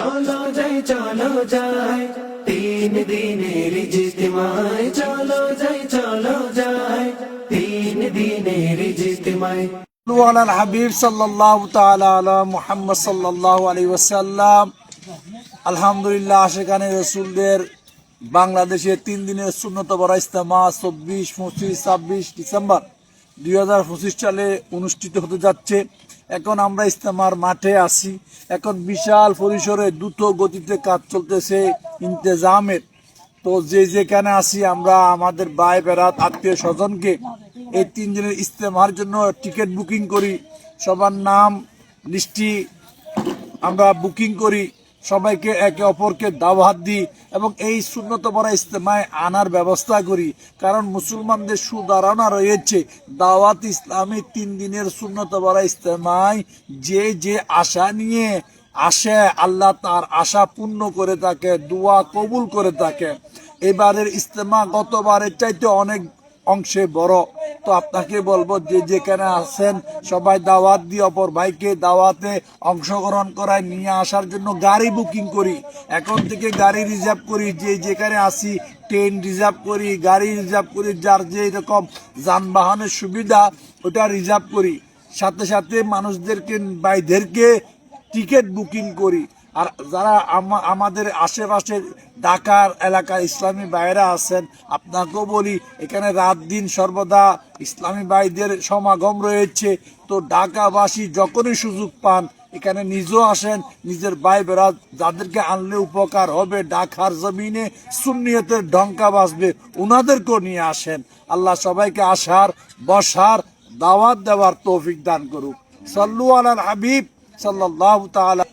চলো যাই তিন দিনের ইজতিমায়, চলো যাই তিন দিনের ইজতিমায়। আলাল হাবিব সাল্লাল্লাহু তাআলা আলা মুহাম্মদ সাল্লাল্লাহু আলাইহি ওয়াসাল্লাম। আলহামদুলিল্লাহ, আশিকানে রাসূলদের বাংলাদেশে 3 দিনের সুন্নত বড় ইজতেমা 24, 25, 26 ডিসেম্বর 2025 সালে অনুষ্ঠিত হতে যাচ্ছে। এখন আমরা ইজতেমার মাঠে আছি। এখন বিশাল পরিসরে দ্রুত গতিতে কাজ চলতেছে ইন্তেজামের। তো যেখানে আছি আমরা আমাদের ভাই বেরাত আত্মীয় স্বজনকে এই 3 দিনের ইজতেমার জন্য টিকিট বুকিং করি, সবার নাম লিস্টি আমরা বুকিং করি, সবাইকে একে অপরকে দাওয়াত দিই এবং এই সুন্নত পড়া ইজতেমায় আনার ব্যবস্থা করি। কারণ মুসলমানদের সুধারণা রয়েছে দাওয়াত ইসলামী 3 দিনের সুন্নত পড়া ইজতেমায় যে আশা নিয়ে আসে আল্লাহ তার আশা পূর্ণ করে থাকে, দোয়া কবুল করে থাকে। এবারের ইজতেমা গতবারের চাইতে অনেক অংশে বড়। তো আপনাকে বলবো যে যেখানে আছেন সবাই দাওয়াত দিয়ে অপর ভাইকে দাওয়াতে অংশগ্রহণ করায় নিয়ে আসার জন্য গাড়ি বুকিং করি। এখন থেকে গাড়ি রিজার্ভ করি, যেখানে আসি ট্রেন রিজার্ভ করি, গাড়ি রিজার্ভ করি, যার যে রকম যানবাহনের সুবিধা ওটা রিজার্ভ করি। সাথে সাথে মানুষদেরকে ভাইদেরকে টিকিট বুকিং করি। আর যারা আমাদের আশেপাশে ঢাকার এলাকার ইসলামী ভাইরা আছেন, আপনাকেও বলি এখানে রাত দিন সর্বদা ইসলামী ভাইদের সমাগম রয়েছে। তো ঢাকাবাসী যখনই সুযোগ পান এখানে নিজেও আসেন, নিজের ভাই বেড়া যাদেরকে আনলে উপকার হবে, ঢাকার জমিনে সুন্নিয়তের ডঙ্কা বাজবে, ওনাদেরকেও নিয়ে আসেন। আল্লাহ সবাইকে আসার বসার দাওয়াত দেওয়ার তৌফিক দান করুক। সাল্লু আলাল হাবিব সাল্লাল্লাহু তাআলা।